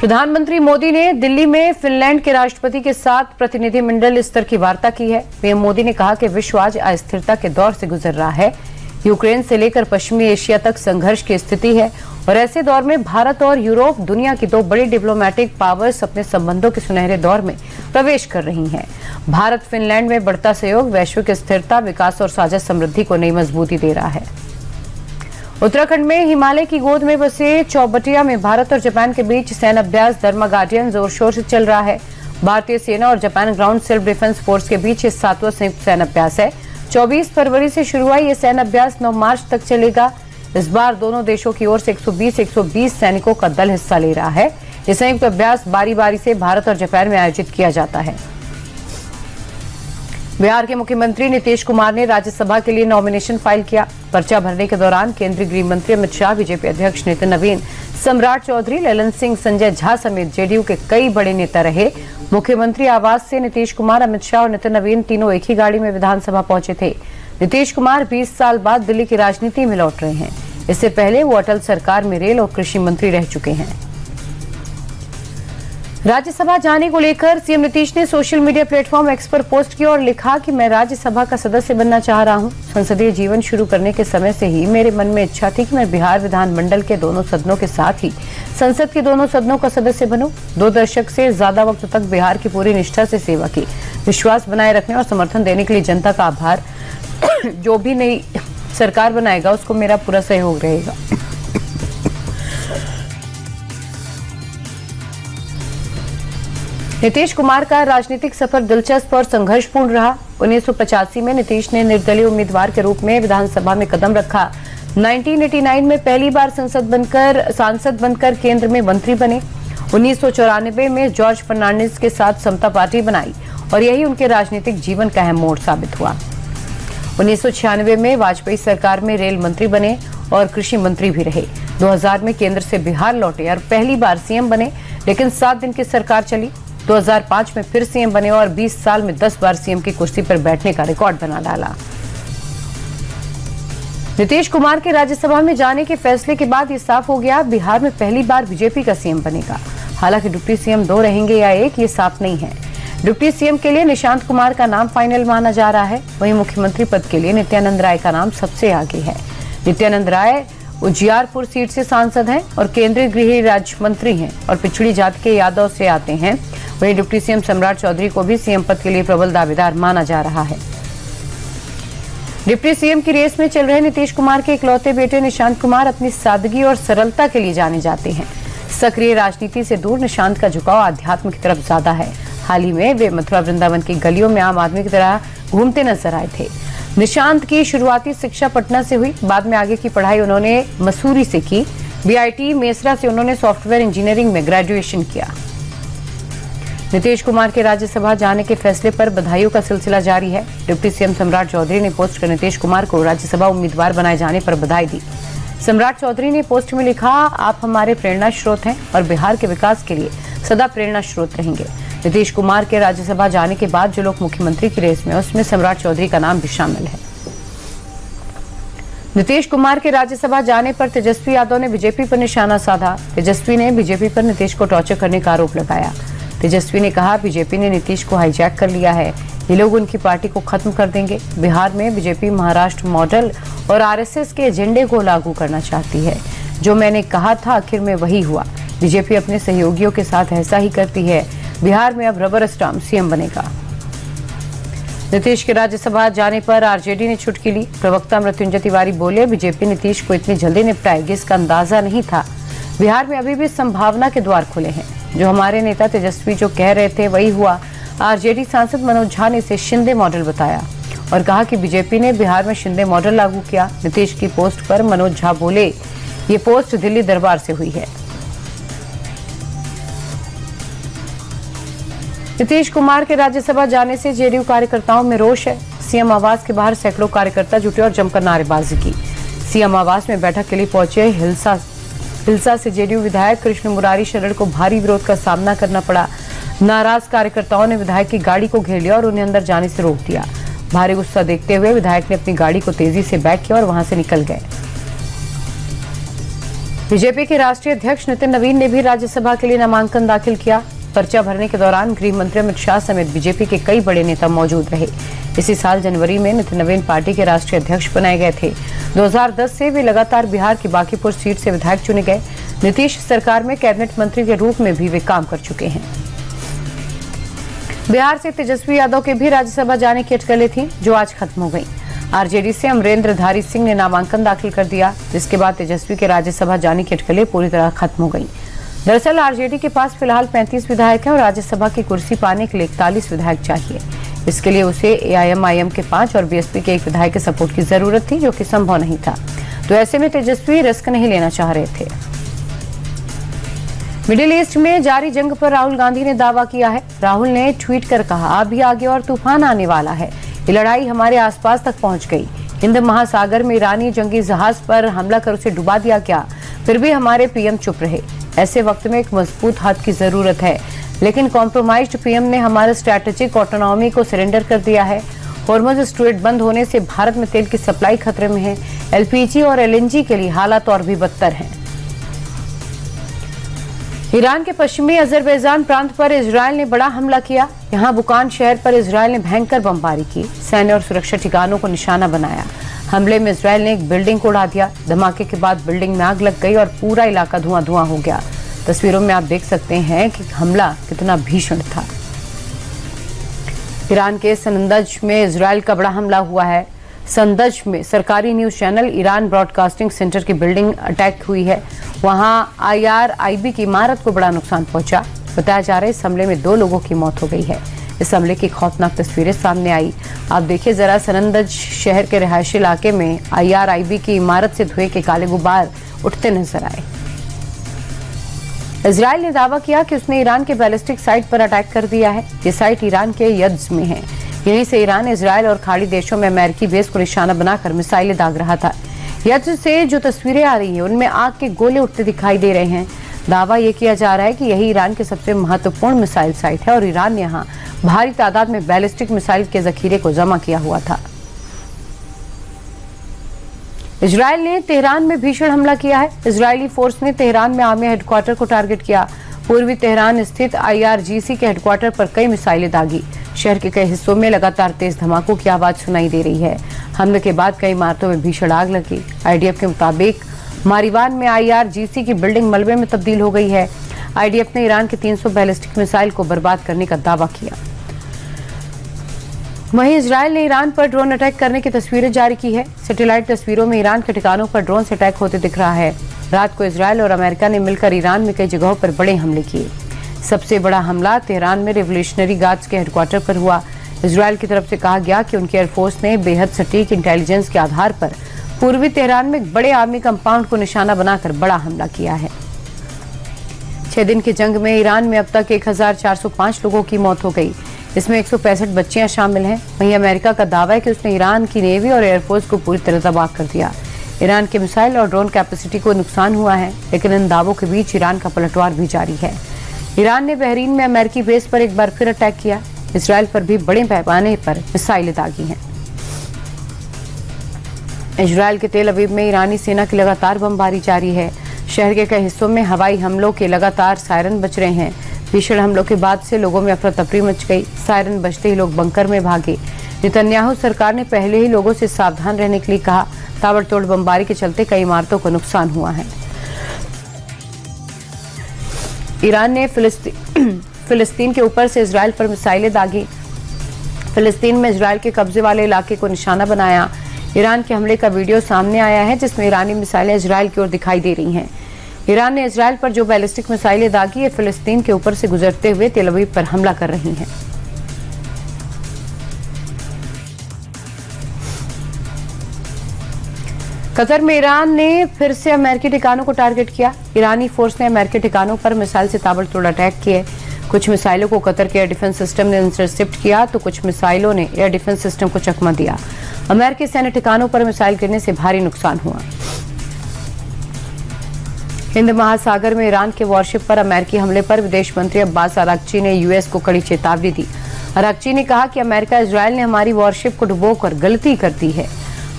प्रधानमंत्री मोदी ने दिल्ली में फिनलैंड के राष्ट्रपति के साथ प्रतिनिधिमंडल स्तर की वार्ता की है। पीएम मोदी ने कहा कि विश्व आज अस्थिरता के दौर से गुजर रहा है। यूक्रेन से लेकर पश्चिमी एशिया तक संघर्ष की स्थिति है और ऐसे दौर में भारत और यूरोप दुनिया की दो बड़ी डिप्लोमेटिक पावर्स अपने संबंधों के सुनहरे दौर में प्रवेश कर रही हैं। भारत फिनलैंड में बढ़ता सहयोग वैश्विक स्थिरता, विकास और साझा समृद्धि को नई मजबूती दे रहा है। उत्तराखंड में हिमालय की गोद में बसे चौबटिया में भारत और जापान के बीच सैन्य अभ्यास धर्मा गार्डियन जोर शोर से चल रहा है। भारतीय सेना और Japan ground self defence force के बीच ये 7वां संयुक्त सैन्य अभ्यास है। 24 फरवरी से शुरू हुआ ये सैन्य अभ्यास 9 मार्च तक चलेगा। इस बार दोनों देशों की ओर से 120 सैनिकों का दल हिस्सा ले रहा है। ये संयुक्त अभ्यास बारी बारी से भारत और जापान में आयोजित किया जाता है। बिहार के मुख्यमंत्री नीतीश कुमार ने राज्यसभा के लिए नॉमिनेशन फाइल किया। पर्चा भरने के दौरान केंद्रीय गृह मंत्री अमित शाह, बीजेपी अध्यक्ष नितिन नवीन, सम्राट चौधरी, ललन सिंह, संजय झा समेत जेडीयू के कई बड़े नेता रहे। मुख्यमंत्री आवास से नीतीश कुमार, अमित शाह और नितिन नवीन तीनों एक ही गाड़ी में विधानसभा पहुंचे थे। नीतीश कुमार 20 साल बाद दिल्ली की राजनीति में लौट रहे हैं। इससे पहले वो अटल सरकार में रेल और कृषि मंत्री रह चुके हैं। राज्यसभा जाने को लेकर सीएम नीतीश ने सोशल मीडिया प्लेटफॉर्म एक्स पर पोस्ट किया और लिखा कि मैं राज्यसभा का सदस्य बनना चाह रहा हूं। संसदीय जीवन शुरू करने के समय से ही मेरे मन में इच्छा थी कि मैं बिहार विधानमंडल के दोनों सदनों के साथ ही संसद के दोनों सदनों का सदस्य बनूं। 2 दशक से ज्यादा वक्त तक बिहार की पूरी निष्ठा से सेवा की। विश्वास बनाए रखने और समर्थन देने के लिए जनता का आभार। जो भी नई सरकार बनाएगा उसको मेरा पूरा सहयोग रहेगा। नीतीश कुमार का राजनीतिक सफर दिलचस्प और संघर्षपूर्ण रहा। 1985 में नीतीश ने निर्दलीय उम्मीदवार के रूप में विधानसभा में कदम रखा। 1989 में पहली बार सांसद बनकर केंद्र में मंत्री बने। 1994 में जॉर्ज फर्नांडिस के साथ समता पार्टी बनाई और यही उनके राजनीतिक जीवन का अहम मोड़ साबित हुआ। 1996 में वाजपेयी सरकार में रेल मंत्री बने और कृषि मंत्री भी रहे। 2000 में केंद्र से बिहार लौटे और पहली बार सीएम बने, लेकिन 7 दिन की सरकार चली। 2005 में फिर सीएम बने और 20 साल में 10 बार सीएम की कुर्सी पर बैठने का रिकॉर्ड बना डाला। नीतीश कुमार के राज्यसभा में जाने के फैसले के बाद ये साफ हो गया, बिहार में पहली बार बीजेपी का सीएम बनेगा। हालांकि डिप्टी सीएम 2 रहेंगे या 1, ये साफ नहीं है। डिप्टी सीएम के लिए निशांत कुमार का नाम फाइनल माना जा रहा है। वहीं मुख्यमंत्री पद के लिए नित्यानंद राय का नाम सबसे आगे है। नित्यानंद राय उजियारपुर सीट से सांसद हैं और केंद्रीय गृह राज्य मंत्री हैं और पिछड़ी जाति के यादव से आते हैं। वहीं डिप्टी सीएम सम्राट चौधरी को भी सीएम पद के लिए प्रबल दावेदार माना जा रहा है। डिप्टी सीएम की रेस में चल रहे नीतीश कुमार के इकलौते बेटे निशांत कुमार अपनी सादगी और सरलता के लिए जाने जाते हैं। सक्रिय राजनीति से दूर निशांत का झुकाव आध्यात्म की तरफ ज्यादा है। हाल ही में वे मथुरा वृंदावन की गलियों में आम आदमी की तरह घूमते नजर आए थे। निशांत की शुरुआती शिक्षा पटना से हुई, बाद में आगे की पढ़ाई उन्होंने मसूरी से की। बीआईटी मेसरा से उन्होंने सॉफ्टवेयर इंजीनियरिंग में ग्रेजुएशन किया। नीतीश कुमार के राज्यसभा जाने के फैसले पर बधाइयों का सिलसिला जारी है। डिप्टी सीएम सम्राट चौधरी ने पोस्ट कर नीतीश कुमार को राज्यसभा उम्मीदवार बनाए जाने पर बधाई दी। सम्राट चौधरी ने पोस्ट में लिखा, आप हमारे प्रेरणा स्रोत हैं और बिहार के विकास के लिए सदा प्रेरणा स्रोत रहेंगे। नीतीश कुमार के राज्यसभा जाने के बाद जो लोग मुख्यमंत्री की रेस में, उसमें सम्राट चौधरी का नाम भी शामिल है। नीतीश कुमार के राज्यसभा जाने पर तेजस्वी यादव ने बीजेपी पर निशाना साधा। तेजस्वी ने बीजेपी पर नीतीश को टॉर्चर करने का आरोप लगाया। तेजस्वी ने कहा, बीजेपी ने नीतीश को हाईजैक कर लिया है। ये लोग उनकी पार्टी को खत्म कर देंगे। बिहार में बीजेपी महाराष्ट्र मॉडल और आरएसएस के एजेंडे को लागू करना चाहती है। जो मैंने कहा था आखिर में वही हुआ। बीजेपी अपने सहयोगियों के साथ ऐसा ही करती है। बिहार में अब रबर स्टाम्प सीएम बनेगा। नीतीश के राज्यसभा जाने पर आरजेडी ने चुटकी ली। प्रवक्ता मृत्युंजय तिवारी बोले, बीजेपी नीतीश को इतनी जल्दी निपटाएगी इसका अंदाजा नहीं था। बिहार में अभी भी संभावना के द्वार खुले हैं। जो हमारे नेता तेजस्वी जो कह रहे थे वही हुआ। आरजेडी सांसद मनोज झा ने इसे शिंदे मॉडल बताया और कहा कि बीजेपी ने बिहार में शिंदे मॉडल लागू किया। नीतीश की पोस्ट पर मनोज झा बोले, ये पोस्ट दिल्ली दरबार से हुई है। नीतीश कुमार के राज्यसभा जाने से जेडीयू कार्यकर्ताओं में रोष है। सीएम आवास के बाहर सैकड़ों कार्यकर्ता जुटे और जमकर नारेबाजी की। सीएम आवास में बैठक के लिए पहुंचे हिलसा से जेडीयू विधायक कृष्ण मुरारी शरण को भारी विरोध का सामना करना पड़ा। नाराज कार्यकर्ताओं ने विधायक की गाड़ी को घेर लिया और उन्हें अंदर जाने से रोक दिया। भारी गुस्सा देखते हुए विधायक ने अपनी गाड़ी को तेजी से बैक किया और वहां से निकल गए। बीजेपी के राष्ट्रीय अध्यक्ष नितिन नवीन ने भी राज्यसभा के लिए नामांकन दाखिल किया। पर्चा भरने के दौरान गृह मंत्री अमित शाह समेत बीजेपी के कई बड़े नेता मौजूद रहे। इसी साल जनवरी में नितिन नवीन पार्टी के राष्ट्रीय अध्यक्ष बनाए गए थे। 2010 से वे लगातार बिहार की बांकीपुर सीट से विधायक चुने गए। नीतीश सरकार में कैबिनेट मंत्री के रूप में भी वे काम कर चुके हैं। बिहार से तेजस्वी यादव के भी राज्यसभा जाने की अटकलें थी, जो आज खत्म हो गई। आरजेडी से अमरेंद्रधारी सिंह ने नामांकन दाखिल कर दिया, जिसके बाद तेजस्वी के राज्यसभा जाने की अटकलें पूरी तरह खत्म हो गई। दरअसल आरजेडी के पास फिलहाल 35 विधायक हैं और राज्यसभा की कुर्सी पाने के लिए 41 विधायक चाहिए। इसके लिए उसे एआईएमआईएम के 5 और बीएसपी के 1 विधायक के सपोर्ट की जरूरत थी, जो कि संभव नहीं था। तो ऐसे में तेजस्वी रिस्क नहीं लेना चाह रहे थे। मिडिल ईस्ट में जारी जंग पर राहुल गांधी ने दावा किया है। राहुल ने ट्वीट कर कहा, अभी आगे और तूफान आने वाला है। ये लड़ाई हमारे आसपास तक पहुंच गई। हिंद महासागर में ईरानी जंगी जहाज पर हमला कर उसे डुबा दिया गया, फिर भी हमारे पीएम चुप रहे। ऐसे वक्त में एक मजबूत हाथ की जरूरत है, लेकिन कॉम्प्रोमाइज्ड पीएम ने हमारे स्ट्रैटेजिक ऑटोनॉमी को सरेंडर कर दिया है। हॉर्मुज स्ट्रेट बंद होने से भारत में तेल की सप्लाई खतरे में है। एलपीजी और एलएनजी के लिए हालात और भी बदतर हैं। ईरान के पश्चिमी अजरबैजान प्रांत पर इजरायल ने बड़ा हमला किया। यहां बुकान शहर पर इजरायल ने भयंकर बमबारी की, सैन्य और सुरक्षा ठिकानों को निशाना बनाया। हमले में इजरायल ने एक बिल्डिंग को उड़ा दिया। धमाके के बाद बिल्डिंग में आग लग गई और पूरा इलाका धुआं-धुआं हो गया। तस्वीरों में आप देख सकते हैं कि हमला कितना भीषण था। ईरान के सनंदज में इजरायल का बड़ा हमला हुआ है। सनदज में सरकारी news channel Iran broadcasting centre की बिल्डिंग अटैक हुई है। वहां आईआरआईबी की इमारत को बड़ा नुकसान पहुंचा। बताया जा रहा है इस हमले में 2 लोगों की मौत हो गई है। इस हमले की खौफनाक तस्वीरें सामने आई। आप देखिए जरा, सनंदज शहर के रिहायशी इलाके में आईआरआईबी की इमारत से धुएं के काले गुब्बार उठते नजर आए। इजरायल ने दावा किया कि उसने ईरान के बैलिस्टिक साइट पर अटैक कर दिया है। ये साइट ईरान के यज्द में है। यहीं से ईरान इजरायल और खाड़ी देशों में अमेरिकी बेस को निशाना बनाकर मिसाइलें दाग रहा था। यज्द से जो तस्वीरें आ रही हैं उनमें आग के गोले उठते दिखाई दे रहे हैं। दावा यह किया जा रहा है कि यही ईरान की सबसे महत्वपूर्ण मिसाइल साइट है और ईरान ने यहाँ भारी तादाद में बैलिस्टिक मिसाइल के जखीरे को जमा किया हुआ था। इजरायल ने तेहरान में भीषण हमला किया है। इजरायली फोर्स ने तेहरान में आर्मी हेडक्वार्टर को टारगेट किया। पूर्वी तेहरान स्थित आईआरजीसी के हेडक्वार्टर पर कई मिसाइलें दागी। शहर के कई हिस्सों में लगातार तेज धमाकों की आवाज सुनाई दे रही है। हमले के बाद कई इमारतों में भीषण आग लगी। आईडीएफ के मुताबिक मारिवान में आईआरजीसी की बिल्डिंग मलबे में तब्दील हो गई है। आईडीएफ ने ईरान के 300 बैलिस्टिक मिसाइल को बर्बाद करने का दावा किया। वहीं इजरायल ने ईरान पर ड्रोन अटैक करने की तस्वीरें जारी की है। सैटेलाइट तस्वीरों में ईरान के ठिकानों पर ड्रोन से अटैक होते दिख रहा है। रात को इजरायल और अमेरिका ने मिलकर ईरान में कई जगहों पर बड़े हमले किए। सबसे बड़ा हमला तेहरान में रिवोल्यूशनरी गार्ड्स के हेडक्वार्टर पर हुआ। इजरायल की तरफ से कहा गया कि उनकी एयरफोर्स ने बेहद सटीक इंटेलिजेंस के आधार पर पूर्वी तेहरान में एक बड़े आर्मी कंपाउंड को निशाना बनाकर बड़ा हमला किया है। 6 दिन की जंग में ईरान में अब तक 1405 लोगों की मौत हो गई। इसमें 165 बच्चियां शामिल हैं। वहीं अमेरिका का दावा है कि उसने ईरान की नेवी और एयरफोर्स को पूरी तरह तबाह कर दिया। ईरान के मिसाइल और ड्रोन कैपेसिटी को नुकसान हुआ है, लेकिन इन दावों के बीच ईरान का पलटवार भी जारी है। ईरान ने बहरीन में अमेरिकी बेस पर एक बार फिर अटैक किया। इजरायल पर भी बड़े पैमाने पर मिसाइलें दागी हैं। इजरायल के तेल अवीव में ईरानी सेना की लगातार बमबारी जारी है। शहर के कई हिस्सों में हवाई हमलों के लगातार सायरन बज रहे हैं। भीषण हमलों के बाद से लोगों में अफरा तफरी मच गई। सायरन बजते ही लोग बंकर में भागे। नेतन्याहू सरकार ने पहले ही लोगों से सावधान रहने के लिए कहा। ताबड़तोड़ बमबारी के चलते कई इमारतों को नुकसान हुआ है। ईरान ने फिलिस्तीन के ऊपर से इजरायल पर मिसाइलें दागी। फिलिस्तीन में इजरायल के कब्जे वाले इलाके को निशाना बनाया। ईरान के हमले का वीडियो सामने आया है, जिसमें ईरानी मिसाइलें इजरायल की ओर दिखाई दे रही हैं। ईरान ने इजरायल पर जो बैलिस्टिक मिसाइलें दागी, ये फिलिस्तीन के ऊपर से गुजरते हुए तेल अवीव पर हमला कर रही हैं। कतर में ईरान ने फिर से अमेरिकी ठिकानों को टारगेट किया। ईरानी फोर्स ने अमेरिकी ठिकानों पर मिसाइल से ताबड़तोड़ अटैक किए। कुछ मिसाइलों को कतर के एयर डिफेंस सिस्टम ने इंटरसेप्ट किया, तो कुछ मिसाइलों ने एयर डिफेंस सिस्टम को चकमा दिया। अमेरिकी सैन्य ठिकानों पर मिसाइल गिरने से भारी नुकसान हुआ। हिंद महासागर में ईरान के वॉरशिप पर अमेरिकी हमले पर विदेश मंत्री अब्बास अरागची ने यूएस को कड़ी चेतावनी दी। अरागची ने कहा कि अमेरिका इजरायल ने हमारी वॉरशिप को डुबोकर गलती कर दी है।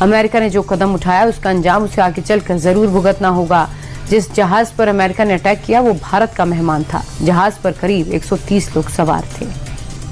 अमेरिका ने जो कदम उठाया उसका अंजाम उसे आगे चलकर जरूर भुगतना होगा। जिस जहाज पर अमेरिका ने अटैक किया वो भारत का मेहमान था। जहाज पर करीब 130 लोग सवार थे।